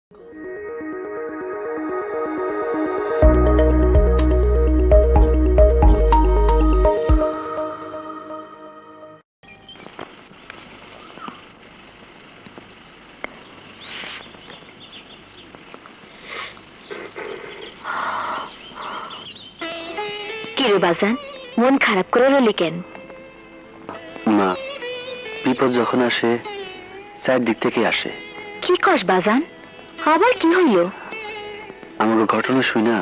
কিরে বাজান, মন খারাপ করে রলি কেন? মা, বিপদ যখন আসে চারদিক থেকে আসে। কি কস বাজান, আবার কি হইল? আমার ঘটনা শুই না,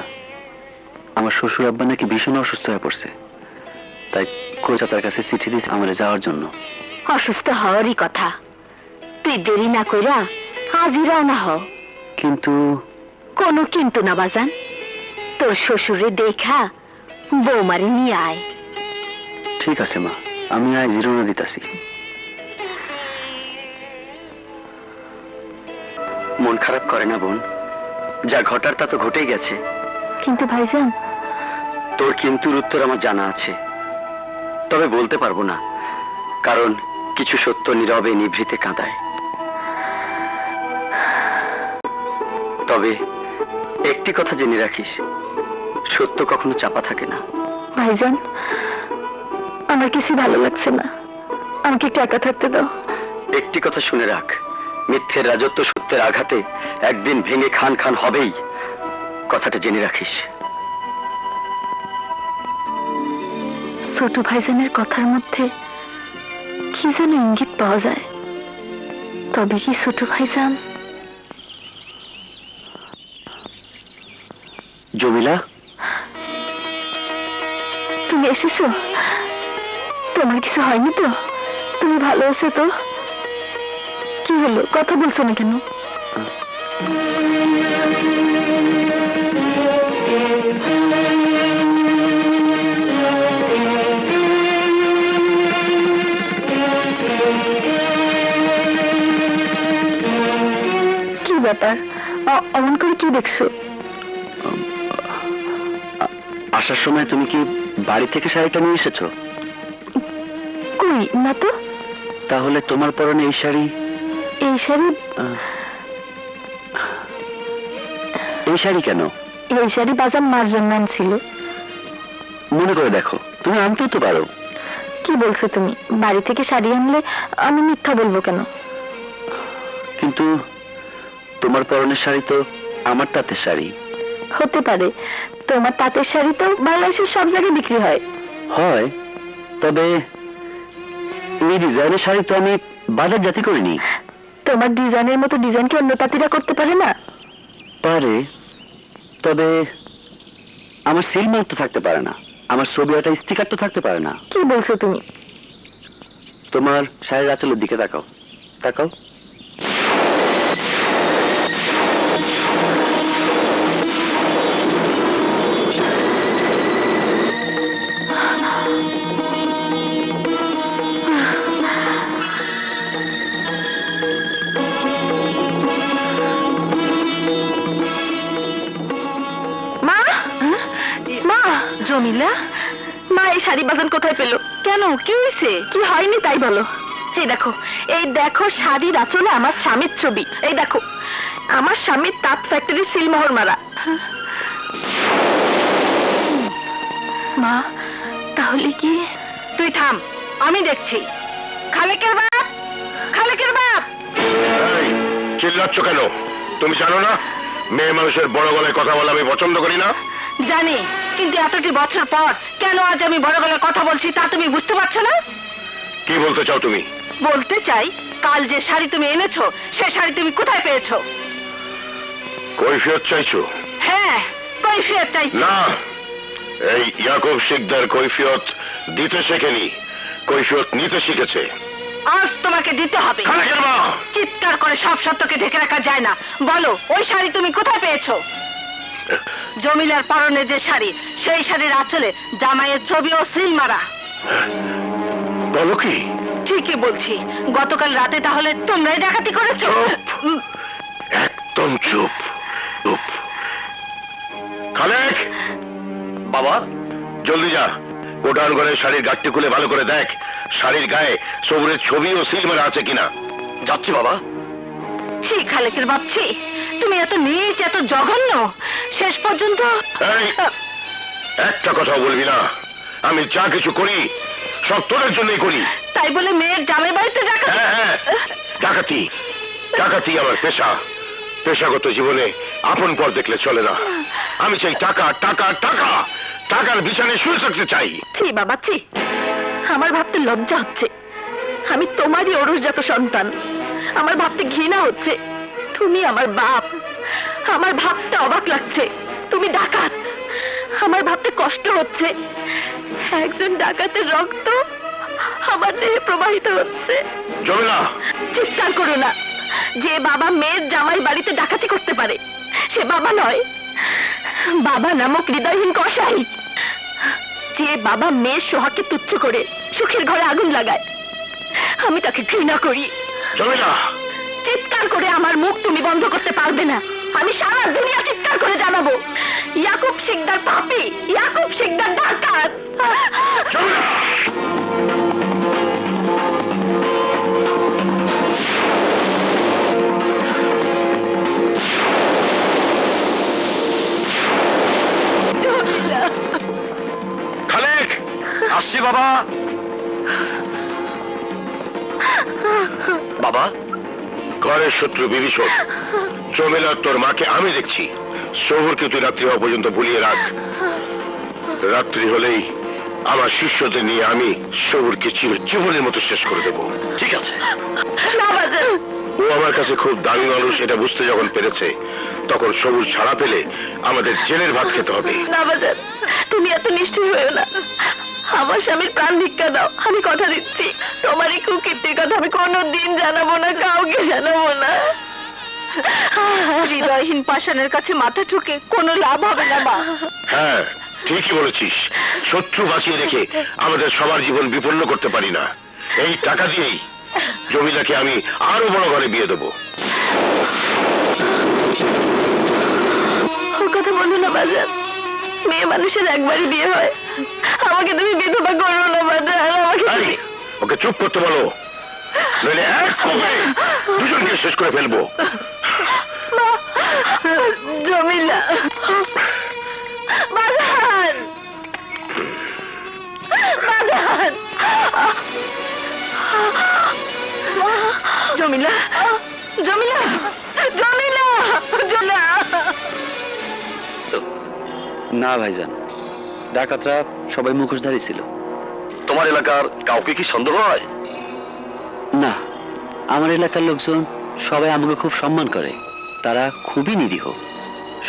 আমার শ্বশুর আব্বা নাকি ভীষণ অসুস্থ হয়ে পড়ছে, তাই কলকাতার কাছে চিঠি দিতে আমার যাওয়ার জন্য। অসুস্থ হওয়ারই কথা, তুই দেরি না কইরা আজই রওনা হ। কিন্তু কোনো কিন্তু না বাজান, তোর শ্বশুরে দেখা বৌমারি নিয়ে আয়। ঠিক আছে মা, আমি আজ রওনা দিতাছি। মন খারাপ করে না বোন, যা ঘটার তা তো ঘটেই গেছে। কিন্তু ভাইজান, তোর কিন্তুর উত্তর আমার জানা আছে, তবে বলতে পারবো না, কারণ কিছু সত্য নীরবে নিভৃতে কাঁদায়। তবে একটি কথা জেনে রাখিস, সত্য কখনো চাপা থাকে না। ভাইজান, আমার কিছু ভালো লাগছে না, আমাকে একটু একা থাকতে দাও। একটি কথা শুনে রাখ, মিথ্যের রাজত্ব সত্যের আঘাতে একদিন ভেঙে খান খান হবেই, কথাটা জেনে রাখিস। ছোট ভাইজানের কথার মধ্যে কি যেন ইঙ্গিত পাওয়া যায়, তবে কি ছোট ভাইজান? জমিলা, তুমি এসেছো? তোমার কিছু হয়নি তো? তুমি ভালো আছো তো? কি হলো, কথা বলছো না কেন? কি ব্যাপার, অমন করে কি দেখছো? আসার সময় তুমি কি বাড়ি থেকে শাড়িটা নিয়ে এসেছো? কই না তো। তাহলে তোমার পরনে এই শাড়ি? এই শাড়ি? এই শাড়ি কেন? এই শাড়ি বাজার মার জন্য আনছিল। মনে করে দেখো, তুমি আনতেও তো পারো। কি বলছো তুমি? বাড়ি থেকে শাড়ি আনলে আমি মিথ্যা বলবো কেন? কিন্তু তোমার পরনের শাড়ি তো আমার তাঁতের শাড়ি। হতে পারে, তোমার তাঁতের শাড়ি তো বাংলাদেশের সব জায়গায় বিক্রি হয়। হয়, তবে এই ডিজাইনের শাড়ি তো আমি বাজার জাতি করিনি। তোমার ডিজাইনের মতো ডিজাইন কি অন্য তাঁতিরা করতে পারে না? পারে, তবে আমার সিলমার্ক তো থাকতে পারে না, আমার ছবি একটা স্টিকার তো থাকতে পারে না। কি বলছো তুমি? তোমার শাড়ির আঁচলের দিকে তাকাও, তাকাও। মা, মা, জমিলা, মা এই শাড়ি বাজান কোথায় পেলো? কেন, কি হয়েছে? কি হয়নি তাই বলো। এই দেখো, এই দেখো শাড়ির আঁচলে আমার স্বামীর ছবি। এই দেখো, আমার স্বামীর তাঁত ফ্যাক্টরি সিলমোহর মারা। মা, তাহলে কি? তুই থাম, আমি দেখছি। খালেকের বাপ, খালেকের বাপ! চিল্লাচ্ছ কেন? তুমি জানো না মেয়ে মানুষের বড় গলায় কথা বলা আমি পছন্দ করি না? জানি, কিন্তু এতটি বছর পর কেন আজ আমি বড় গলায় কথা বলছি তা তুমি বুঝতে পারছো না? কি বলতে চাও তুমি? বলতে চাই, কাল যে শাড়ি তুমি এনেছো সে শাড়ি তুমি কোথায় পেয়েছো? কৈফিয়ত চাইছো? হ্যাঁ, কৈফিয়ত চাইছি। না, এই ইয়াকুব শিকদার কৈফিয়ত দিতে শেখেনি, কৈফিয়ত নিতে শিখেছে। আজ তোমাকে দিতে হবে। খালেকের মা! চিৎকার করে সব সত্যকে ঢেকে রাখা যায় না। বলো, ওই শাড়ি তুমি কোথায় পেয়েছো? জমিলার পরনে যে শাড়ি, সেই শাড়ির আঁচলে জামাইয়ের ছবি ও সিল মারা। বলো কি? ঠিকই বলছি। গতকাল রাতে তাহলে তোমরাই ডাকাতি করেছো? চুপ! একদম চুপ, চুপ। খালেক! বাবা, জলদি যা, গোডাউন ঘরে শাড়ির গাঁটটি খুলে ভালো করে দেখ শাড়ির গায়ে সবুরের ছবি ও সিল মারা আছে কিনা। যাচ্ছি বাবা। ছি খালেকের বাপ, ছি! তুমি এত নীচ, এত জঘন্য, শেষ পর্যন্ত এই, একটা কথা বলবি না। আমি যা কিছু করি সব তোদের জন্যই করি। তাই বলে মেয়ের জামাই বাড়িতে ডাকা? হ্যাঁ হ্যাঁ, ডাকাতি ডাকাতি আমার পেশা। পেশাগত জীবনে আপন পর দেখলে চলে না। আমি চাই টাকা টাকা টাকা, টাকার বিছানে শুয়ে থাকতে চাই। ছি বাবা ছি, আমার ভাবতে লজ্জা হচ্ছে আমি তোমারই অরুষজাত সন্তান। আমার ভাবতে ঘৃণা হচ্ছে তুমি আমার বাপ। আমার ভাবতে অবাক লাগছে তুমি ডাকাত। আমার ভাবতে কষ্ট হচ্ছে একজন ডাকাতের রক্ত আমার দেহে প্রবাহিত হচ্ছে। জমিলা, চিৎকার করো না। যে বাবা মেয়ের জামাই বাড়িতে ডাকাতি করতে পারে সে বাবা নয়, বাবা নামক হৃদয়হীন কসাই। যে বাবা মেয়ের সোহাগকে তুচ্ছ করে সুখের ঘরে আগুন লাগায় আমি তাকে ঘৃণা করি। জমিলা, চিৎকার করে আমার মুখ তুমি বন্ধ করতে পারবে না। আমি সারা দুনিয়া চিৎকার করে জানাবো ইয়াকুব শিকদার পাপী, ইয়াকুব শিকদার ডাকাত। জমিলা! খালেক, আসছি বাবা। বাবা, ঘরের শত্রু বিভীষণ। জমিলা, তোর মাকে আমি দেখছি। শহরকে তুই রাত্রি হওয়া পর্যন্ত ভুলিয়ে রাখ। রাত্রি হলেই আমার শিষ্যদের নিয়ে আমি শহরকে চিরজীবনের মতো শেষ করে দেব। ঠিক আছে। না বাজার, ও আমার কাছে খুব দামি মানুষ এটা বুঝতে যখন পেরেছে তখন সবুজ ছাড়া পেলে আমাদের জেলের ভাত খেতে হবে। না বাজার, তুমি এত নিষ্ঠুর হয়েও না। আমার স্বামীর প্রাণ ভিক্ষা দাও। আমি কথা দিচ্ছি তোমার এই কুকীর্তির কথা আমি কোনোদিন জানাবো না, কাউকে জানাবো না। হৃদয়হীন পাষাণের কাছে মাথা ঠুকে কোনো লাভ হবে না মা। হ্যাঁ, ঠিকই বলেছিস। শত্রু বাঁচিয়ে রেখে আমাদের সবার জীবন বিপন্ন করতে পারি না। এই টাকা দিয়েই জমিলাকে আমি আরো বড় ঘরে বিয়ে দেবো। ও কথা বলো না বাজার, মেয়ে মানুষের একবারই বিয়ে হয়। আমাকে তুমি বিধবা করো না বাজার, আমাকে এই, ওকে চুপ করতে বলো, নইলে এক কোপে দুজনকে শেষ করে ফেলবো। মা, জমিলা, বাজার, বাজার, জমিলা, জমিলা, জমিলা, জমিলা। না ভাইজান, ডাকাতরা সবাই মুখোশধারী ছিল। তোমার এলাকার কাউকে কি সন্দেহ হয়? না, আমার এলাকার লোকজন সবাই আমাকে খুব সম্মান করে। তারা খুবই নিরীহ।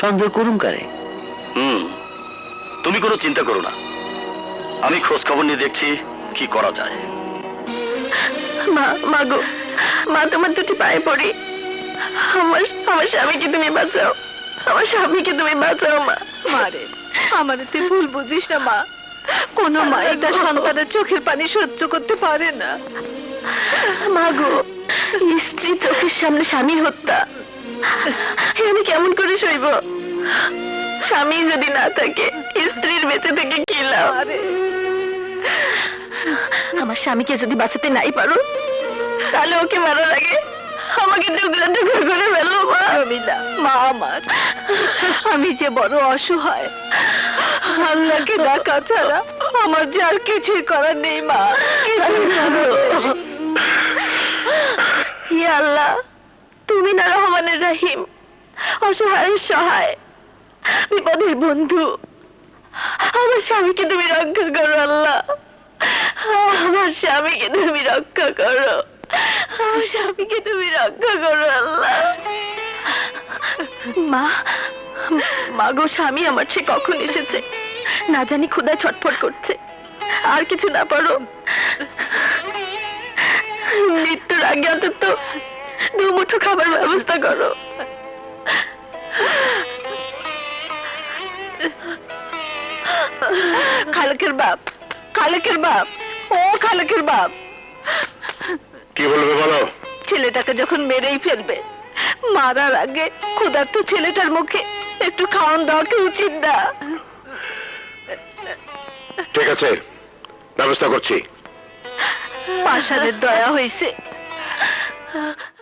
সন্দেহ করুন কারে? তুমি কোনো চিন্তা করো না, আমি খোঁজ খবর নিয়ে দেখছি কি করা যায়। মা, মা গো, মা তোমার দুটি পায়ে পড়ি। আমার আমার স্বামীকে তুমি বাঁচাও, আমার স্বামীকে তুমি বাঁচাও মা। মারে, আমার তুই ভুল বুঝিস না মা। কোন মাই তার সন্তানের চোখের পানি সহ্য করতে পারে না। মা গো, স্ত্রী চোখের সামনে স্বামীর হত্যা এ আমি কেমন করে সইব? স্বামী যদি না থাকে স্ত্রীর বেঁচে থেকে কি লাভ? আমার স্বামীকে যদি বাঁচাতে নাই পারো তাহলে ওকে মারার আগে আমাকে টুকরা টুকরা করে ফেলো মা। জমিলা, মা আমার, আমি যে বড় অসহায়, আল্লাহকে ডাকা ছাড়া আমার যে আর কিছুই করার নেই মা। ইয়া আল্লাহ, তুমি না রহমানের রহিম, অসহায়ের সহায়, বিপদের বন্ধু। আমার স্বামীকে তুমি রক্ষা করো আল্লাহ, আমার স্বামীকে তুমি রক্ষা করো, আমার স্বামীকে তুমি রক্ষা করো আল্লাহ। মা, মা গো, স্বামী আমার সে কখন এসেছে না জানি, ক্ষুধায় ছটফট করছে। আর কিছু না পারো মৃত্যুর আগে অন্তত দু মুঠো খাবার ব্যবস্থা করো। খালেকের বাপ, খালেকের বাপ, ও খালেকের বাপ, কি বলবে বলো? ছেলেটাকে যখন মেরেই ফেলবে, মারার আগে ক্ষুধার্ত ছেলেটার মুখে একটু খাওয়ান দেওয়া কি উচিত না? ঠিক আছে, ব্যবস্থা করছি। পাষাণের দয়া হয়েছে।